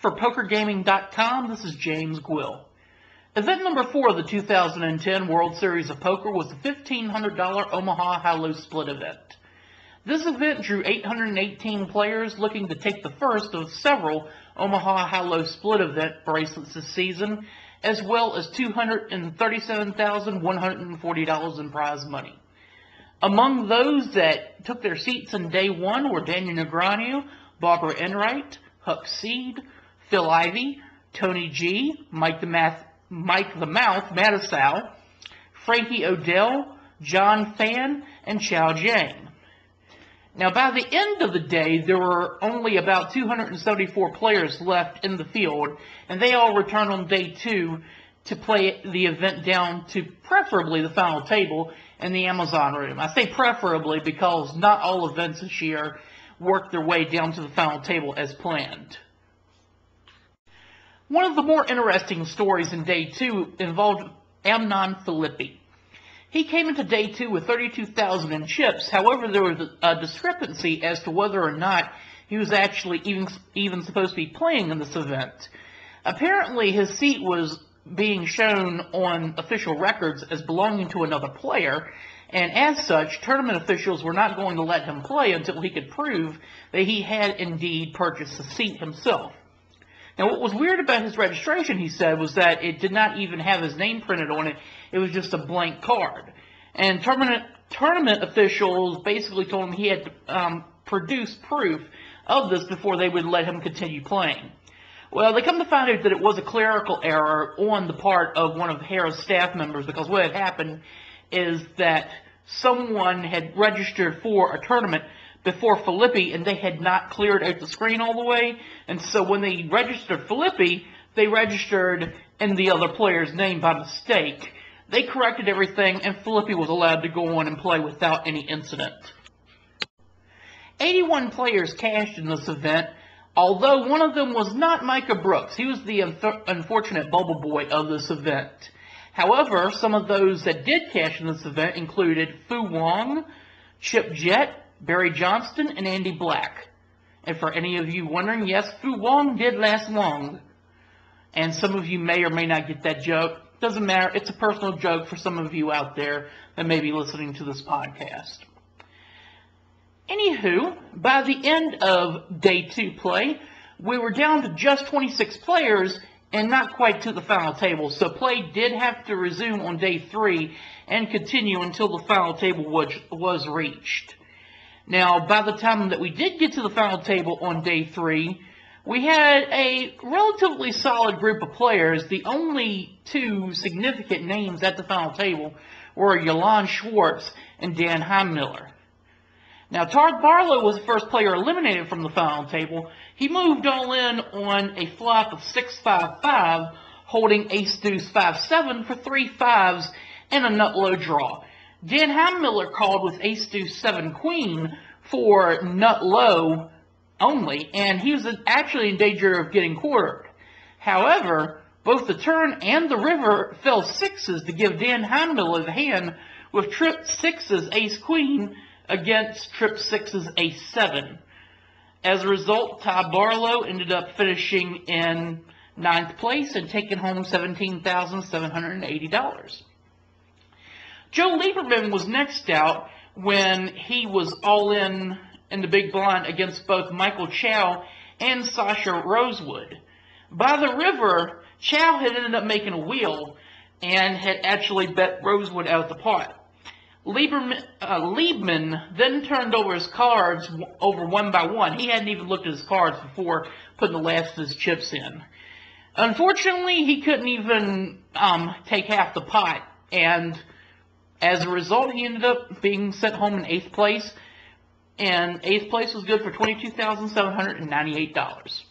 For PokerGaming.com, this is James Gwill. Event number 4 of the 2010 World Series of Poker was the $1,500 Omaha High-Low Split event. This event drew 818 players looking to take the first of several Omaha High-Low Split event bracelets this season, as well as $237,140 in prize money. Among those that took their seats in day 1 were Daniel Negreanu, Barbara Enright, Huck Seed, Phil Ivey, Tony G, Mike the Mouth Matusow, Frankie Odell, John Fan, and Chow Jang. Now, by the end of the day, there were only about 274 players left in the field, and they all returned on day 2 to play the event down to preferably the final table in the Amazon room. I say preferably because not all events this year worked their way down to the final table as planned. One of the more interesting stories in day 2 involved Amnon Filippi. He came into day 2 with 32,000 in chips. However, there was a discrepancy as to whether or not he was actually even supposed to be playing in this event. Apparently, his seat was being shown on official records as belonging to another player, and as such, tournament officials were not going to let him play until he could prove that he had indeed purchased the seat himself. Now, what was weird about his registration, he said, was that it did not even have his name printed on it. It was just a blank card. And tournament officials basically told him he had to produce proof of this before they would let him continue playing. Well, they come to find out that it was a clerical error on the part of one of Harrah's staff members, because what had happened is that someone had registered for a tournament before Filippi, and they had not cleared out the screen all the way. And so when they registered Filippi, they registered in the other player's name by mistake. They corrected everything, and Filippi was allowed to go on and play without any incident. 81 players cashed in this event, although one of them was not Micah Brooks. He was the unfortunate bubble boy of this event. However, some of those that did cash in this event included Fu Wong, Chip Jett, Barry Johnston, and Andy Black. And for any of you wondering, yes, Fu Wong did last long. And some of you may or may not get that joke. Doesn't matter. It's a personal joke for some of you out there that may be listening to this podcast. Anywho, by the end of day 2 play, we were down to just 26 players and not quite to the final table. So play did have to resume on day 3 and continue until the final table was reached. Now, by the time that we did get to the final table on day 3, we had a relatively solid group of players. The only 2 significant names at the final table were Yolande Schwartz and Dan Heimmiller. Now, Todd Barlow was the first player eliminated from the final table. He moved all in on a flop of 6-5-5, holding ace-deuce-5-7 for 3 5s and a nut-low draw. Dan Heimmiller called with ace-deuce-7-queen for nut-low only, and he was actually in danger of getting quartered. However, both the turn and the river fell 6s to give Dan Heimmiller the hand with trip 6's ace-queen against trip 6's ace-7. As a result, Todd Barlow ended up finishing in 9th place and taking home $17,780. Joe Lieberman was next out when he was all in the big blind against both Michael Chow and Sasha Rosewood. By the river, Chow had ended up making a wheel and had actually bet Rosewood out of the pot. Liebman then turned over his cards over one by one. He hadn't even looked at his cards before putting the last of his chips in. Unfortunately, he couldn't even take half the pot, and as a result, he ended up being sent home in 8th place, and 8th place was good for $22,798.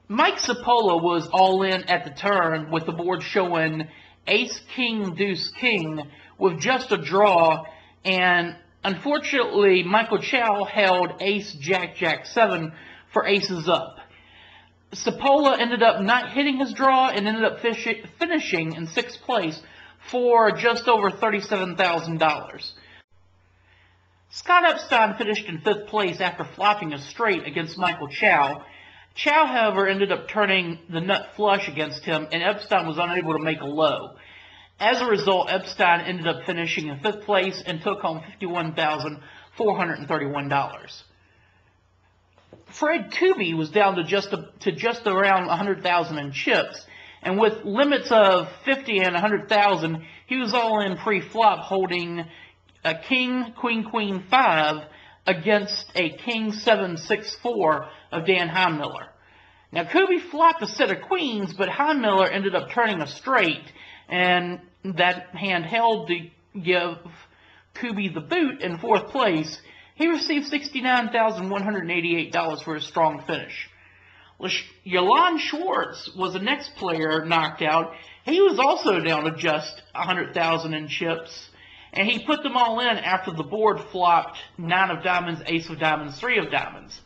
Mike Cipolla was all in at the turn with the board showing ace, king, deuce, king with just a draw, and unfortunately, Michael Chow held ace, jack, jack, 7 for aces up. Cipolla ended up not hitting his draw and ended up finishing in 6th place for just over $37,000. Scott Epstein finished in 5th place after flopping a straight against Michael Chow, Chow, however, ended up turning the nut flush against him, and Epstein was unable to make a low. As a result, Epstein ended up finishing in 5th place and took home $51,431. Fred Kuby was down to just around 100,000 in chips, and with limits of 50 and 100,000, he was all in pre-flop, holding a King, Queen, Queen 5 against a King 7, 6, 4 of Dan Heimiller. Now, Kuby flopped a set of queens, but Heimiller ended up turning a straight, and that hand held to give Kuby the boot in 4th place. He received $69,188 for his strong finish. Jan Schwartz was the next player knocked out. He was also down to just 100,000 in chips, and he put them all in after the board flopped 9 of diamonds, ace of diamonds, 3 of diamonds.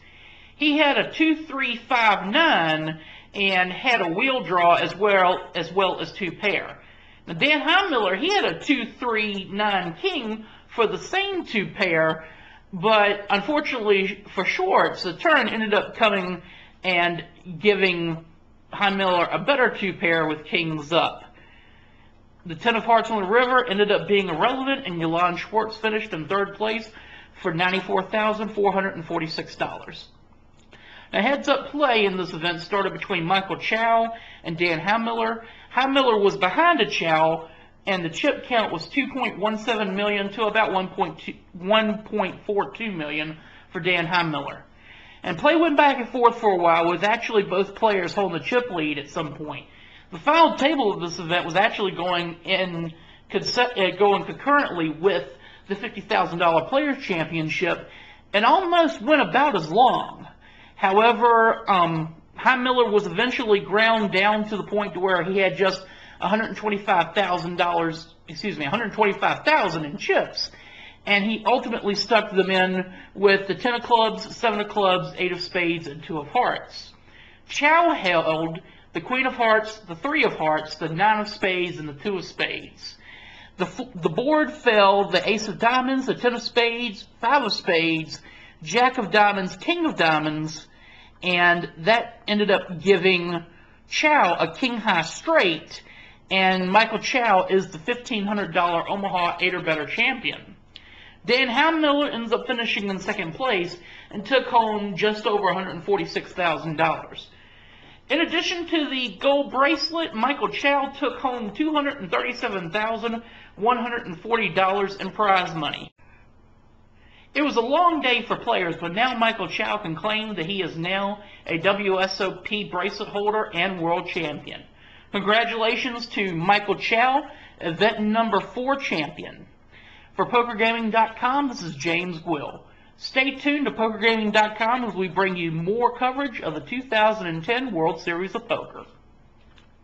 He had a 2-3-5-9 and had a wheel draw as well as 2 pair. Now, Dan Heimiller, he had a 2-3-9 king for the same 2 pair, but unfortunately for Schwartz, the turn ended up coming and giving Heimiller a better 2 pair with kings up. The 10 of hearts on the river ended up being irrelevant, and Jan Schwartz finished in 3rd place for $94,446. Now, heads-up play in this event started between Michael Chow and Dan Heimiller. Heimiller was behind a Chow, and the chip count was 2.17 million to about 1.42 million for Dan Heimiller. And play went back and forth for a while, with actually both players holding the chip lead at some point. The final table of this event was actually going concurrently with the $50,000 Players Championship, and almost went about as long. However, Heimiller was eventually ground down to the point to where he had just $125,000 in chips, and he ultimately stuck them in with the 10 of clubs, 7 of clubs, 8 of spades, and 2 of hearts. Chow held the Queen of Hearts, the 3 of Hearts, the 9 of spades, and the 2 of spades. The board fell the Ace of Diamonds, the 10 of spades, 5 of spades, Jack of Diamonds, King of Diamonds, and that ended up giving Chow a King High straight, and Michael Chow is the $1,500 Omaha 8 or better champion. Dan Heimiller ends up finishing in 2nd place and took home just over $146,000. In addition to the gold bracelet, Michael Chow took home $237,140 in prize money. It was a long day for players, but now Michael Chow can claim that he is now a WSOP bracelet holder and world champion. Congratulations to Michael Chow, event number 4 champion. For PokerGaming.com, this is James Gwill. Stay tuned to PokerGaming.com as we bring you more coverage of the 2010 World Series of Poker.